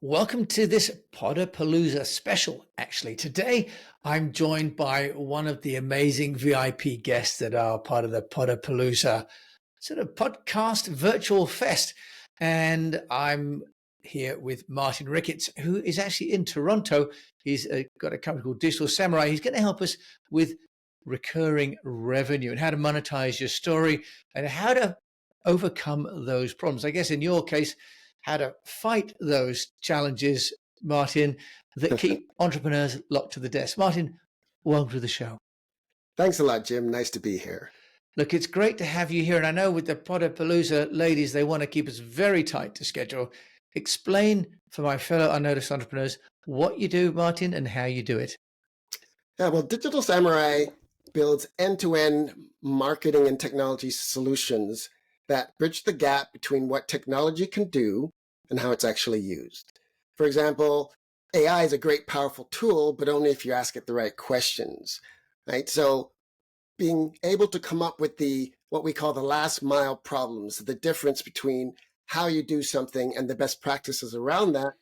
Welcome to this Podapalooza special. Actually, today I'm joined by one of the amazing VIP guests that are part of the Podapalooza sort of podcast virtual fest. And I'm here with Martin Ricketts, who is actually in Toronto. He's got a company called Digital Samurai. He's going to help us with recurring revenue and how to monetize your story and how to overcome those problems. I guess in your case, how to fight those challenges, Martin, that keep entrepreneurs locked to the desk. Martin, welcome to the show. Thanks a lot, Jim. Nice to be here. Look, it's great to have you here. And I know with the Podapalooza ladies, they want to keep us very tight to schedule. Explain for my fellow unnoticed entrepreneurs what you do, Martin, and how you do it. Yeah, well, Digital Samurai builds end-to-end marketing and technology solutions that bridge the gap between what technology can do and how it's actually used. For example, AI is a great, powerful tool, but only if you ask it the right questions, right? So being able to come up with what we call the last mile problems, the difference between how you do something and the best practices around that,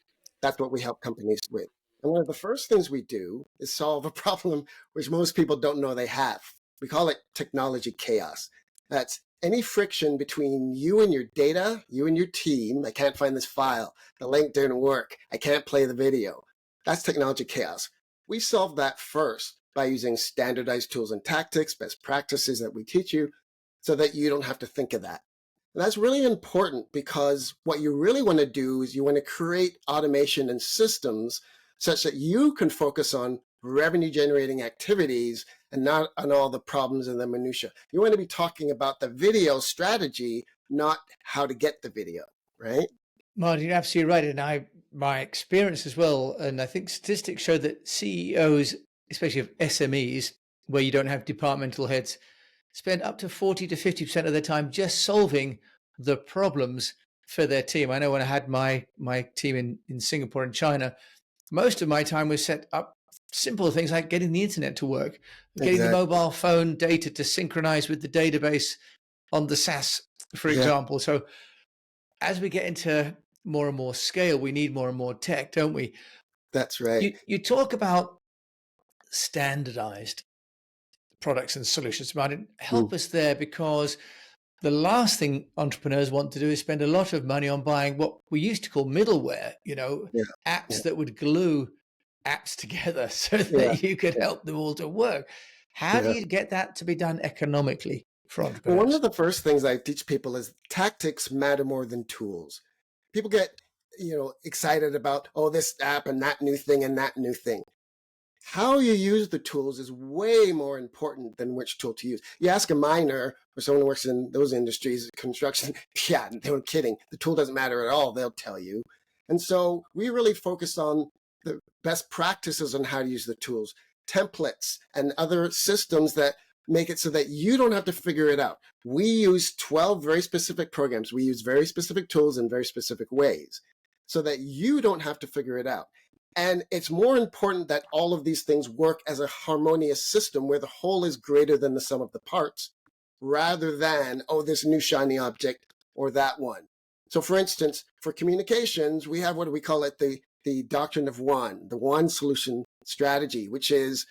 that's what we help companies with. And one of the first things we do is solve a problem which most people don't know they have. We call it technology chaos. That's any friction between you and your data, you and your team. I can't find this file. The link didn't work. I can't play the video. That's technology chaos. We solve that first by using standardized tools and tactics, best practices that we teach you, so that you don't have to think of that. And that's really important because what you really want to do is you want to create automation and systems such that you can focus on revenue generating activities and not on all the problems and the minutia. You want to be talking about the video strategy, not how to get the video, right? Martin, you're absolutely right. And my experience as well, and I think statistics show that CEOs, especially of SMEs, where you don't have departmental heads, spend up to 40 to 50% of their time just solving the problems for their team. I know when I had my team in Singapore and China, most of my time was set up simple things like getting the internet to work, getting the mobile phone data to synchronize with the database on the SaaS, for example. So as we get into more and more scale, we need more and more tech, don't we? That's right. You talk about standardized products and solutions, Martin. Help us there, because the last thing entrepreneurs want to do is spend a lot of money on buying what we used to call middleware, apps that would glue apps together so that you could help them all to work. How do you get that to be done economically for entrepreneurs? Well, one of the first things I teach people is tactics matter more than tools. People get, excited about, this app and that new thing and that new thing. How you use the tools is way more important than which tool to use. You ask a miner or someone who works in those industries, construction, they were kidding. The tool doesn't matter at all, they'll tell you. And so we really focus on the best practices on how to use the tools, templates, and other systems that make it so that you don't have to figure it out. We use 12 very specific programs. We use very specific tools in very specific ways so that you don't have to figure it out. And it's more important that all of these things work as a harmonious system where the whole is greater than the sum of the parts, rather than, this new shiny object or that one. So for instance, for communications, we have what we call it the doctrine of one, the one solution strategy, which is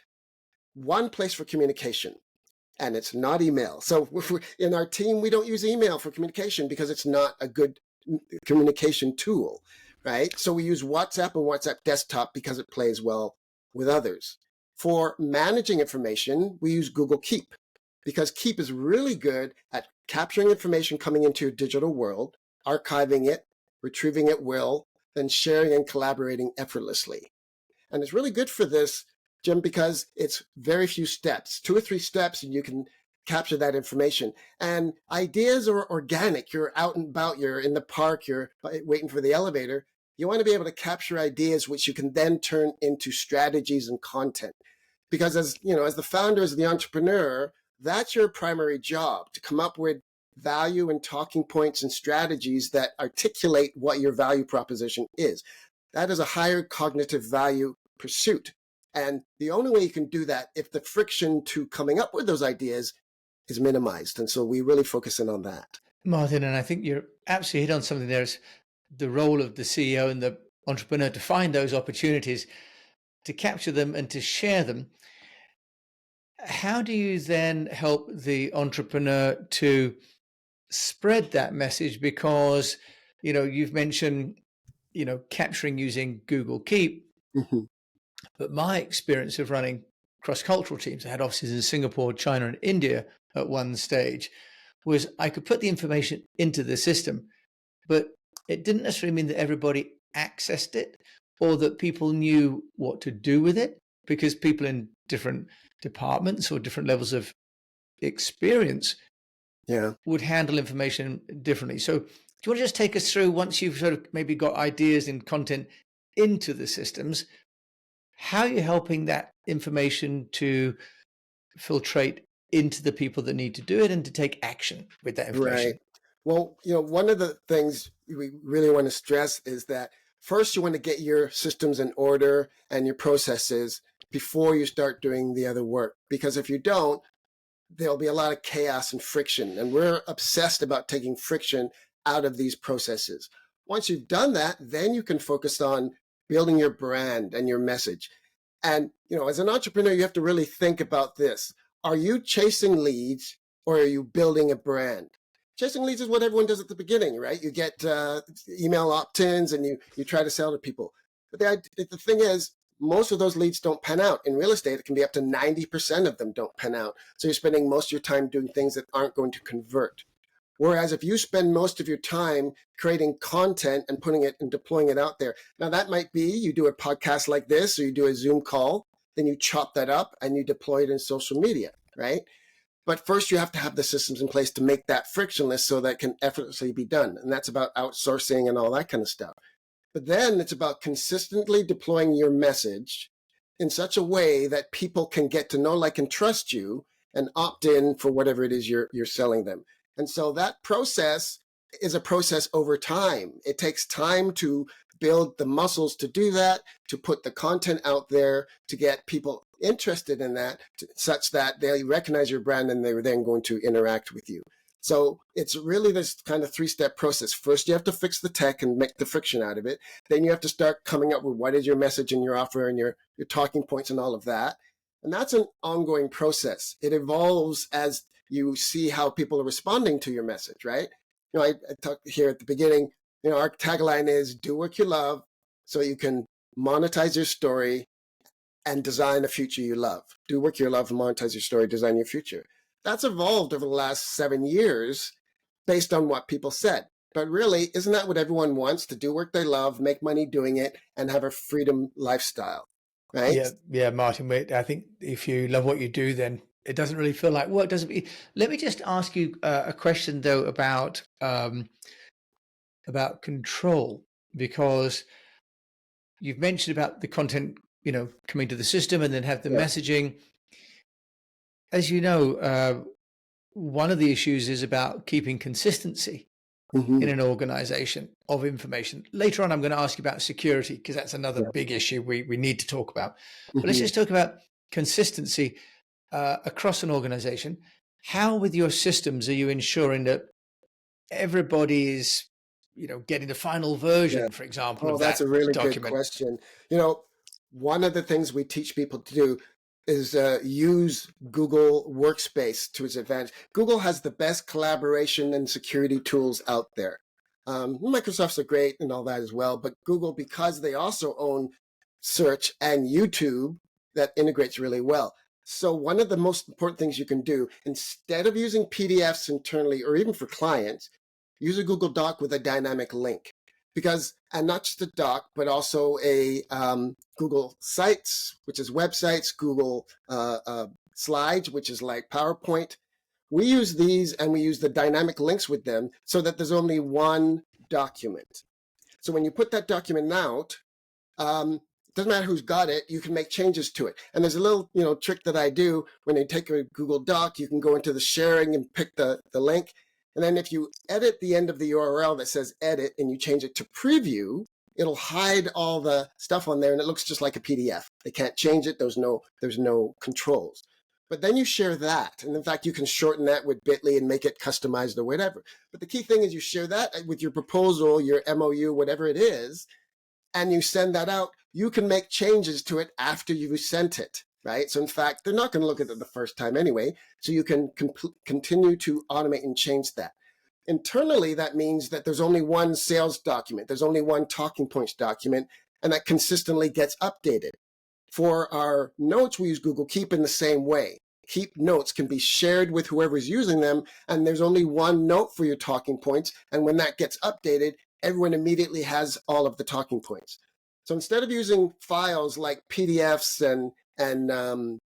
one place for communication, and it's not email. So in our team, we don't use email for communication because it's not a good communication tool, right? So we use WhatsApp and WhatsApp desktop because it plays well with others. For managing information, we use Google Keep because Keep is really good at capturing information coming into your digital world, archiving it, retrieving it well, then sharing and collaborating effortlessly. And it's really good for this, Jim, because it's very few steps, 2 or 3 steps, and you can capture that information. And ideas are organic. You're out and about, you're in the park, you're waiting for the elevator. You want to be able to capture ideas which you can then turn into strategies and content. Because as the founder, as the entrepreneur, that's your primary job, to come up with value and talking points and strategies that articulate what your value proposition is. That is a higher cognitive value pursuit. And the only way you can do that if the friction to coming up with those ideas is minimized. And so we really focus in on that. Martin, and I think you're absolutely hit on something there. Is the role of the CEO and the entrepreneur to find those opportunities, to capture them and to share them. How do you then help the entrepreneur to spread that message? Because, you've mentioned, capturing using Google Keep, Mhm. but my experience of running cross-cultural teams, I had offices in Singapore, China, and India at one stage, was I could put the information into the system, but it didn't necessarily mean that everybody accessed it or that people knew what to do with it, because people in different departments or different levels of experience Yeah. would handle information differently. So do you want to just take us through, once you've sort of maybe got ideas and content into the systems, how you're helping that information to filtrate into the people that need to do it and to take action with that Right. information? Well, one of the things we really want to stress is that first you want to get your systems in order and your processes before you start doing the other work. Because if you don't, there'll be a lot of chaos and friction. And we're obsessed about taking friction out of these processes. Once you've done that, then you can focus on building your brand and your message. And, as an entrepreneur, you have to really think about this. Are you chasing leads or are you building a brand? Chasing leads is what everyone does at the beginning, right? You get email opt-ins and you try to sell to people. But the thing is, most of those leads don't pan out. In real estate, it can be up to 90% of them don't pan out. So you're spending most of your time doing things that aren't going to convert. Whereas if you spend most of your time creating content and putting it and deploying it out there, now that might be you do a podcast like this or you do a Zoom call, then you chop that up and you deploy it in social media, right? But first you have to have the systems in place to make that frictionless so that it can effortlessly be done. And that's about outsourcing and all that kind of stuff. But then it's about consistently deploying your message in such a way that people can get to know, like, and trust you and opt in for whatever it is you're selling them. And so that process is a process over time. It takes time to build the muscles to do that, to put the content out there, to get people interested in that, such that they recognize your brand and they're then going to interact with you. So it's really this kind of three-step process. First, you have to fix the tech and make the friction out of it. Then you have to start coming up with what is your message and your offer and your talking points and all of that. And that's an ongoing process. It evolves as you see how people are responding to your message, right? I talked here at the beginning, our tagline is do work you love so you can monetize your story and design a future you love. Do work you love and monetize your story, design your future. That's evolved over the last 7 years based on what people said. But really, isn't that what everyone wants? To do work they love, make money doing it, and have a freedom lifestyle, right? Yeah, Martin. I think if you love what you do, then it doesn't really feel like work, doesn't it? Let me just ask you a question though about control, because you've mentioned about the content, coming to the system and then have the messaging. As you know, one of the issues is about keeping consistency in an organization of information. Later on, I'm going to ask you about security, because that's another big issue we need to talk about. But let's just talk about consistency across an organization. How, with your systems, are you ensuring that everybody is, getting the final version, for example, of that's that a really document? good question. One of the things we teach people to do is use Google Workspace to its advantage. Google has the best collaboration and security tools out there. Microsoft's are great and all that as well, but Google, because they also own search and YouTube, that integrates really well. So one of the most important things you can do, instead of using PDFs internally or even for clients, use a Google Doc with a dynamic link. And not just a doc, but also a Google Sites, which is websites, Google Slides, which is like PowerPoint. We use these and we use the dynamic links with them so that there's only one document. So when you put that document out, it doesn't matter who's got it, you can make changes to it. And there's a little trick that I do. When you take a Google Doc, you can go into the sharing and pick the link. And then if you edit the end of the URL that says edit and you change it to preview, it'll hide all the stuff on there and it looks just like a PDF. They can't change it. There's no controls. But then you share that. And in fact, you can shorten that with Bitly and make it customized or whatever. But the key thing is you share that with your proposal, your MOU, whatever it is. and you send that out, you can make changes to it after you've sent it, right? So in fact, they're not going to look at it the first time anyway. So you can continue to automate and change that. Internally, that means that there's only one sales document. There's only one talking points document, and that consistently gets updated. For our notes, we use Google Keep in the same way. Keep notes can be shared with whoever's using them, and there's only one note for your talking points. And when that gets updated, everyone immediately has all of the talking points. So instead of using files like PDFs and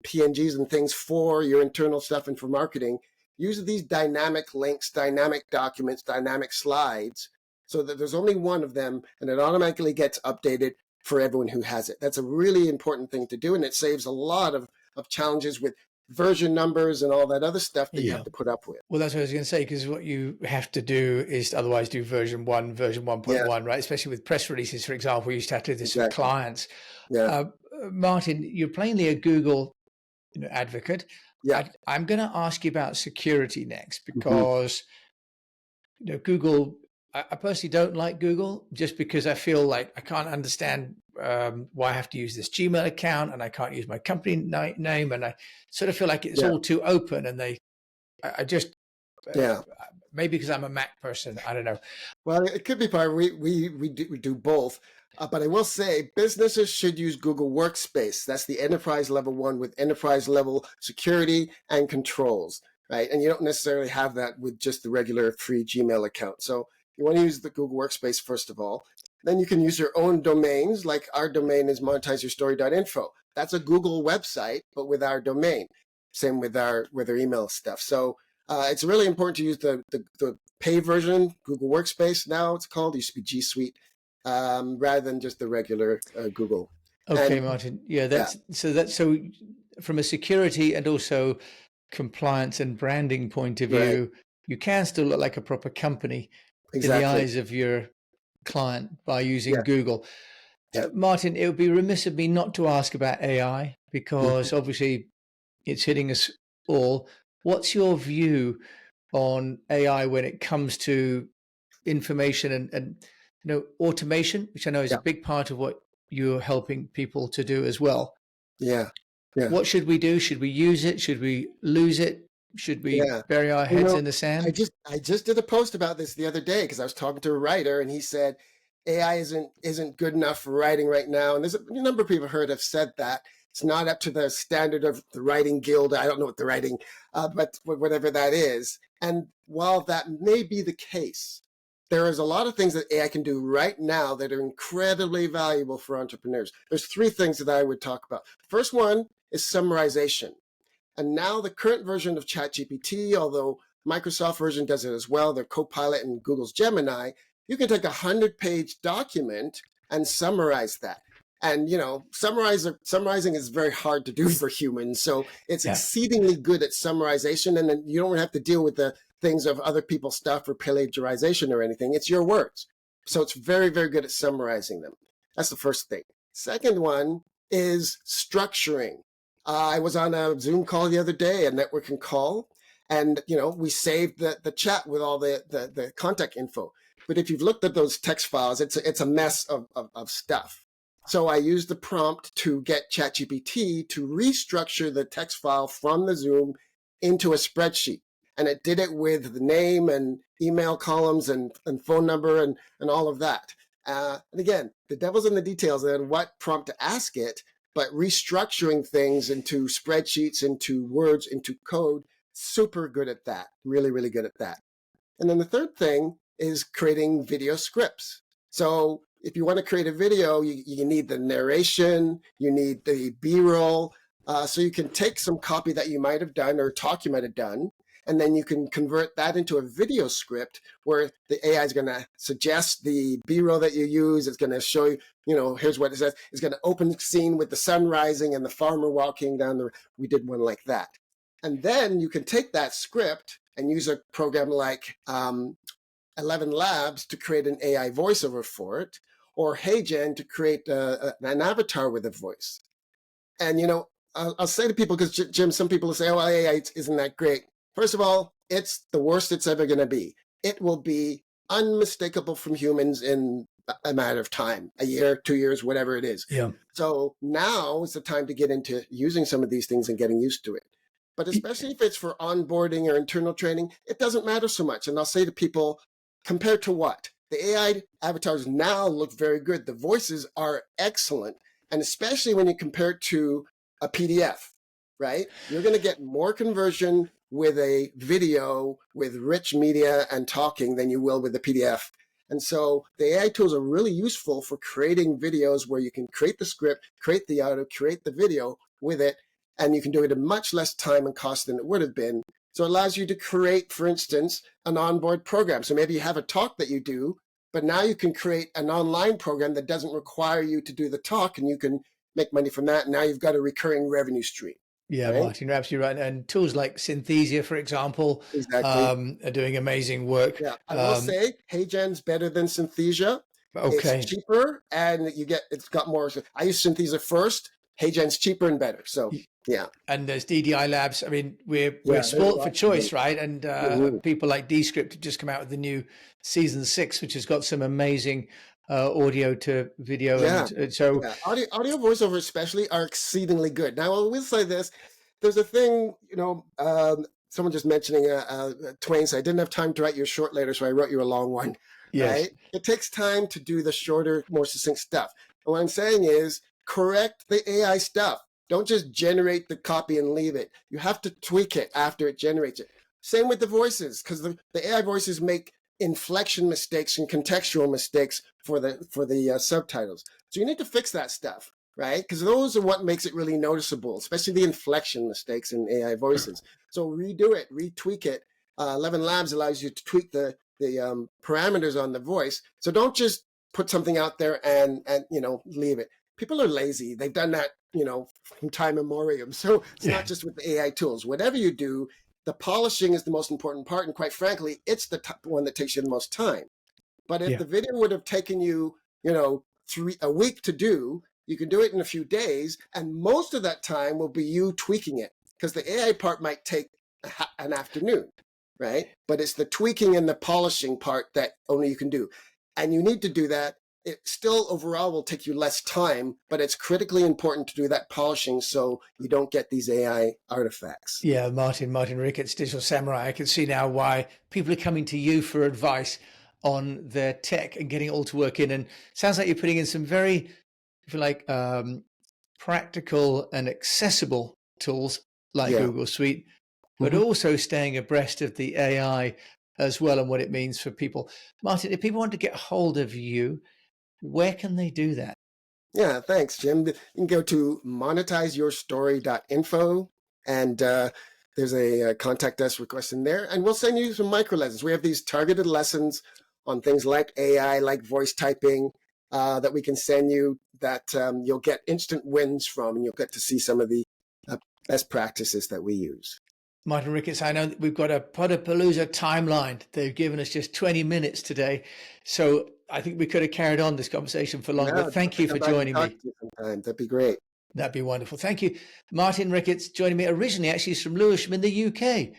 PNGs and things for your internal stuff and for marketing, use these dynamic links, dynamic documents, dynamic slides, so that there's only one of them and it automatically gets updated for everyone who has it. That's a really important thing to do, and it saves a lot of challenges with version numbers and all that other stuff that you have to put up with. Well, that's what I was going to say, because what you have to do is otherwise do version 1, version 1.1, right? Especially with press releases, for example, we used to have to do this with clients. Martin, you're plainly a Google advocate. I'm going to ask you about security next, because Google, I personally don't like Google, just because I feel like I can't understand why I have to use this Gmail account and I can't use my company name, and I sort of feel like it's all too open, and I just maybe because I'm a Mac person, I don't know. Well, it could be part. We do both. But I will say businesses should use Google Workspace. That's the enterprise level one with enterprise level security and controls, right? And you don't necessarily have that with just the regular free Gmail account. So you want to use the Google Workspace first of all. Then you can use your own domains, like our domain is monetizeyourstory.info. That's a Google website, but with our domain. Same with our email stuff. So it's really important to use the pay version, Google Workspace now it's called. It used to be G Suite. Rather than just the regular Google. Okay, Martin. So from a security and also compliance and branding point of view, you can still look like a proper company in the eyes of your client by using Google. Martin, it would be remiss of me not to ask about AI, because obviously it's hitting us all. What's your view on AI when it comes to information and automation, which I know is a big part of what you're helping people to do as well? What should we do? Should we use it? Should we lose it? Should we bury our heads in the sand? I just did a post about this the other day, because I was talking to a writer and he said AI isn't good enough for writing right now. And there's a number of people I've heard have said that. It's not up to the standard of the writing guild. I don't know what the writing, but whatever that is. And while that may be the case, there is a lot of things that AI can do right now that are incredibly valuable for entrepreneurs. There's 3 things that I would talk about. First one is summarization. And now the current version of ChatGPT, although Microsoft version does it as well, their Copilot and Google's Gemini, you can take a 100-page document and summarize that. And, summarizing is very hard to do for humans. So it's exceedingly good at summarization. And then you don't have to deal with the things of other people's stuff or plagiarization or anything. It's your words. So it's very, very good at summarizing them. That's the first thing. Second one is structuring. I was on a Zoom call the other day, a networking call, and, we saved the chat with all the contact info. But if you've looked at those text files, it's a mess of stuff. So I used the prompt to get ChatGPT to restructure the text file from the Zoom into a spreadsheet. And it did it with the name and email columns and phone number and all of that. And again, the devil's in the details and what prompt to ask it, but restructuring things into spreadsheets, into words, into code, super good at that. Really, really good at that. And then the third thing is creating video scripts. So if you want to create a video, you need the narration, you need the B-roll. So you can take some copy that you might have done or talk you might have done, and then you can convert that into a video script where the AI is going to suggest the B-roll that you use. It's going to show you, here's what it says. It's going to open the scene with the sun rising and the farmer walking down the, we did one like that. And then you can take that script and use a program like 11 Labs to create an AI voiceover for it, or HeyGen to create an avatar with a voice. And, I'll say to people, because Jim, some people will say, oh, well, AI isn't that great. First of all, it's the worst it's ever going to be. It will be unmistakable from humans in a matter of time, a year, 2 years, whatever it is. Yeah. So now is the time to get into using some of these things and getting used to it. But especially if it's for onboarding or internal training, it doesn't matter so much. And I'll say to people, compared to what? The AI avatars now look very good. The voices are excellent. And especially when you compare it to a PDF, right? You're going to get more conversion with a video with rich media and talking than you will with the PDF. And so the AI tools are really useful for creating videos where you can create the script, create the audio, create the video with it, and you can do it in much less time and cost than it would have been. So it allows you to create, for instance, an onboard program. So maybe you have a talk that you do, but now you can create an online program that doesn't require you to do the talk, and you can make money from that. Now you've got a recurring revenue stream. Yeah, right? Martin, you're absolutely right. And tools like Synthesia, for example, Exactly. are doing amazing work. Yeah, I will say HeyGen's better than Synthesia. Okay. It's cheaper, and it's got more. I use Synthesia first. HeyGen's cheaper and better. So yeah. And there's DDI Labs. I mean, we're Yeah, sport for choice, right? And Mhm. people like Descript have just come out with the new season 6, which has got some amazing audio to video. Yeah. And so Yeah, audio voiceover especially are exceedingly good. Now, I will say this: there's a thing, someone just mentioning Twain said, I didn't have time to write you a short letter, so I wrote you a long one. yes, Right? It takes time to do the shorter, more succinct stuff. And what I'm saying is, correct the AI stuff. Don't just generate the copy and leave it. You have to tweak it after it generates it. Same with the voices, because the AI voices make inflection mistakes and contextual mistakes for the subtitles. So you need to fix that stuff, right? Because those are what makes it really noticeable, especially the inflection mistakes in AI voices. So redo it, retweak it. 11 Labs allows you to tweak the parameters on the voice. So don't just put something out there and leave it. People are lazy. They've done that, from time immemorial. So it's not just with the AI tools. Whatever you do, the polishing is the most important part. And quite frankly, it's the one that takes you the most time. But if the video would have taken you, a week to do, you can do it in a few days. And most of that time will be you tweaking it, because the AI part might take an afternoon, right? But it's the tweaking and the polishing part that only you can do. And you need to do that. It still overall will take you less time, but it's critically important to do that polishing so you don't get these AI artifacts. Yeah, Martin Ricketts, Digital Samurai. I can see now why people are coming to you for advice on their tech and getting it all to work in. And sounds like you're putting in some very, if you like, practical and accessible tools like Google Suite, but also staying abreast of the AI as well and what it means for people. Martin, if people want to get hold of you, where can they do that? Yeah, thanks, Jim. You can go to monetizeyourstory.info, and there's a contact us request in there, and we'll send you some micro lessons. We have these targeted lessons on things like AI, like voice typing, that we can send you that you'll get instant wins from, and you'll get to see some of the best practices that we use. Martin Ricketts, I know that we've got a Podapalooza timeline. They've given us just 20 minutes today. So I think we could have carried on this conversation for longer. But thank you for joining me. That'd be great. That'd be wonderful. Thank you. Martin Ricketts joining me. Originally, actually, he's from Lewisham in the UK.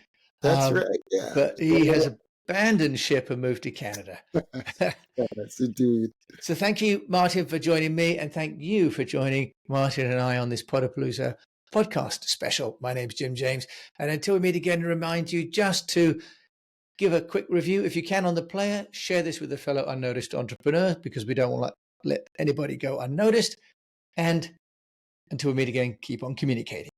That's right, yeah. But he has abandoned ship and moved to Canada. Yes, indeed. So thank you, Martin, for joining me. And thank you for joining Martin and I on this Podapalooza podcast special. My name's Jim James. And until we meet again, remind you just to give a quick review if you can on the player. Share this with a fellow unnoticed entrepreneur, because we don't want to let anybody go unnoticed. And until we meet again, keep on communicating.